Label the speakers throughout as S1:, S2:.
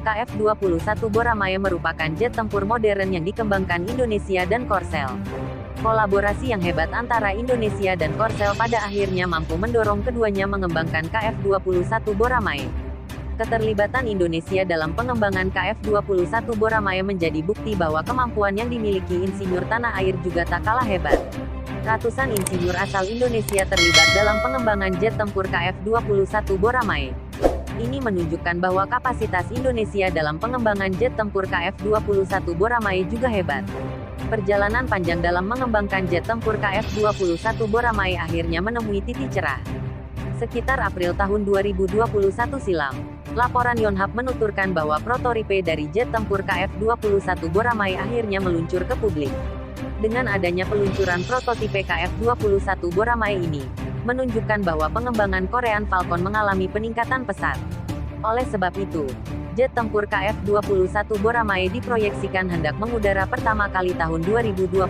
S1: KF-21 Boramae merupakan jet tempur modern yang dikembangkan Indonesia dan Korsel. Kolaborasi yang hebat antara Indonesia dan Korsel pada akhirnya mampu mendorong keduanya mengembangkan KF-21 Boramae. Keterlibatan Indonesia dalam pengembangan KF-21 Boramae menjadi bukti bahwa kemampuan yang dimiliki insinyur tanah air juga tak kalah hebat. Ratusan insinyur asal Indonesia terlibat dalam pengembangan jet tempur KF-21 Boramae. Ini menunjukkan bahwa kapasitas Indonesia dalam pengembangan jet tempur KF-21 Boramae juga hebat. Perjalanan panjang dalam mengembangkan jet tempur KF-21 Boramae akhirnya menemui titik cerah. Sekitar April tahun 2021 silam, laporan Yonhap menuturkan bahwa prototipe dari jet tempur KF-21 Boramae akhirnya meluncur ke publik. Dengan adanya peluncuran prototipe KF-21 Boramae ini, menunjukkan bahwa pengembangan Korean Falcon mengalami peningkatan pesat. Oleh sebab itu, jet tempur KF-21 Boramae diproyeksikan hendak mengudara pertama kali tahun 2022.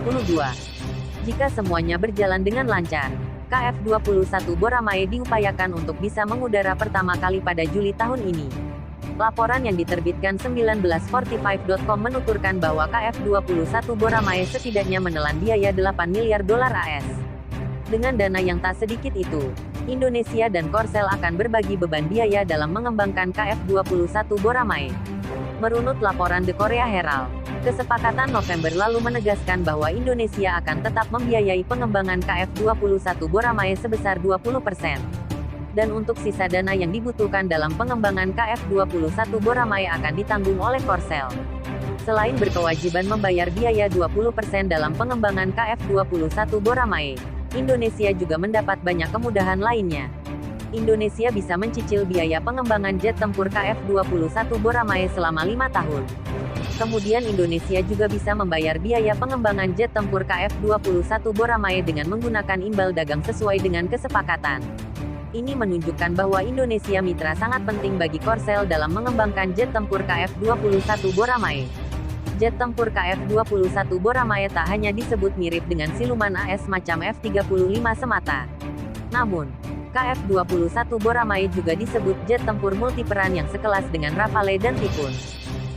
S1: Jika semuanya berjalan dengan lancar, KF-21 Boramae diupayakan untuk bisa mengudara pertama kali pada Juli tahun ini. Laporan yang diterbitkan 1945.com menuturkan bahwa KF-21 Boramae setidaknya menelan biaya 8 miliar dolar AS. Dengan dana yang tak sedikit itu, Indonesia dan Korsel akan berbagi beban biaya dalam mengembangkan KF-21 Boramae. Merunut laporan The Korea Herald, kesepakatan November lalu menegaskan bahwa Indonesia akan tetap membiayai pengembangan KF-21 Boramae sebesar 20%. Dan untuk sisa dana yang dibutuhkan dalam pengembangan KF-21 Boramae akan ditanggung oleh Korsel. Selain berkewajiban membayar biaya 20% dalam pengembangan KF-21 Boramae, Indonesia juga mendapat banyak kemudahan lainnya. Indonesia bisa mencicil biaya pengembangan jet tempur KF-21 Boramae selama 5 tahun. Kemudian Indonesia juga bisa membayar biaya pengembangan jet tempur KF-21 Boramae dengan menggunakan imbal dagang sesuai dengan kesepakatan. Ini menunjukkan bahwa Indonesia mitra sangat penting bagi Korsel dalam mengembangkan jet tempur KF-21 Boramae. Jet tempur KF-21 Boramae tak hanya disebut mirip dengan siluman AS macam F-35 semata. Namun, KF-21 Boramae juga disebut jet tempur multiperan yang sekelas dengan Rafale dan Typhoon.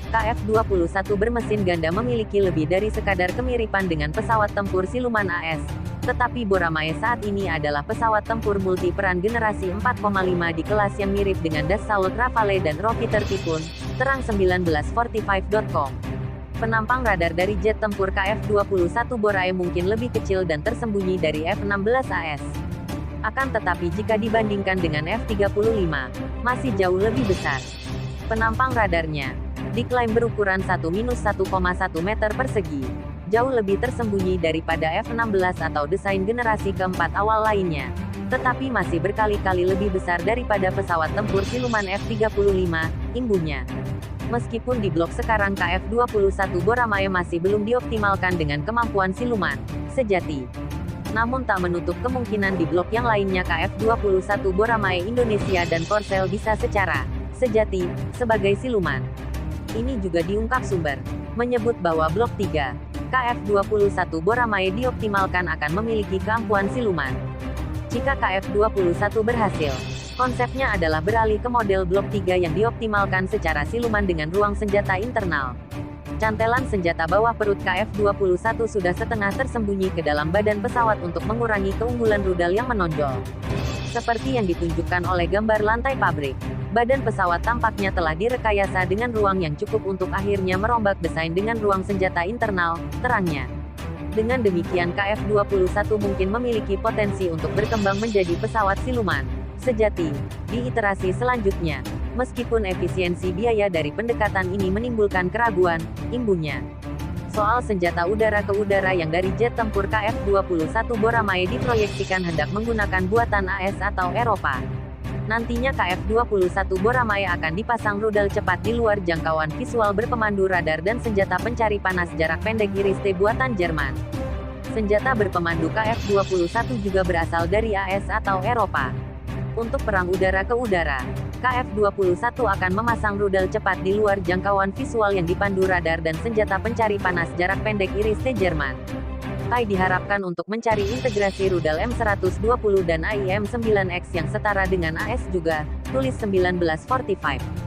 S1: KF-21 bermesin ganda memiliki lebih dari sekadar kemiripan dengan pesawat tempur siluman AS. Tetapi Boramae saat ini adalah pesawat tempur multiperan generasi 4,5 di kelas yang mirip dengan Dassault Rafale dan Rokiter Typhoon, terang 1945.com. Penampang radar dari jet tempur KF-21 Boramae mungkin lebih kecil dan tersembunyi dari F-16 AS. Akan tetapi jika dibandingkan dengan F-35, masih jauh lebih besar. Penampang radarnya, diklaim berukuran 1-1,1 meter persegi, jauh lebih tersembunyi daripada F-16 atau desain generasi keempat awal lainnya, tetapi masih berkali-kali lebih besar daripada pesawat tempur siluman F-35, imbuhnya. Meskipun di blok sekarang KF-21 Boramae masih belum dioptimalkan dengan kemampuan siluman sejati. Namun tak menutup kemungkinan di blok yang lainnya KF-21 Boramae Indonesia dan Korsel bisa secara sejati sebagai siluman. Ini juga diungkap sumber, menyebut bahwa blok 3, KF-21 Boramae dioptimalkan akan memiliki keampuhan siluman. Jika KF-21 berhasil, konsepnya adalah beralih ke model blok 3 yang dioptimalkan secara siluman dengan ruang senjata internal. Cantelan senjata bawah perut KF-21 sudah setengah tersembunyi ke dalam badan pesawat untuk mengurangi keunggulan rudal yang menonjol. Seperti yang ditunjukkan oleh gambar lantai pabrik, badan pesawat tampaknya telah direkayasa dengan ruang yang cukup untuk akhirnya merombak desain dengan ruang senjata internal, terangnya. Dengan demikian KF-21 mungkin memiliki potensi untuk berkembang menjadi pesawat siluman sejati di iterasi selanjutnya. Meskipun efisiensi biaya dari pendekatan ini menimbulkan keraguan, imbuhnya. Soal senjata udara ke udara yang dari jet tempur KF-21 Boramae diproyeksikan hendak menggunakan buatan AS atau Eropa. Nantinya KF-21 Boramae akan dipasang rudal cepat di luar jangkauan visual berpemandu radar dan senjata pencari panas jarak pendek Iris-T buatan Jerman. Senjata berpemandu KF-21 juga berasal dari AS atau Eropa. Untuk perang udara ke udara, KF-21 akan memasang rudal cepat di luar jangkauan visual yang dipandu radar dan senjata pencari panas jarak pendek Iris-T Jerman. Tai diharapkan untuk mencari integrasi rudal M120 dan AIM-9X yang setara dengan AS juga, tulis 1945.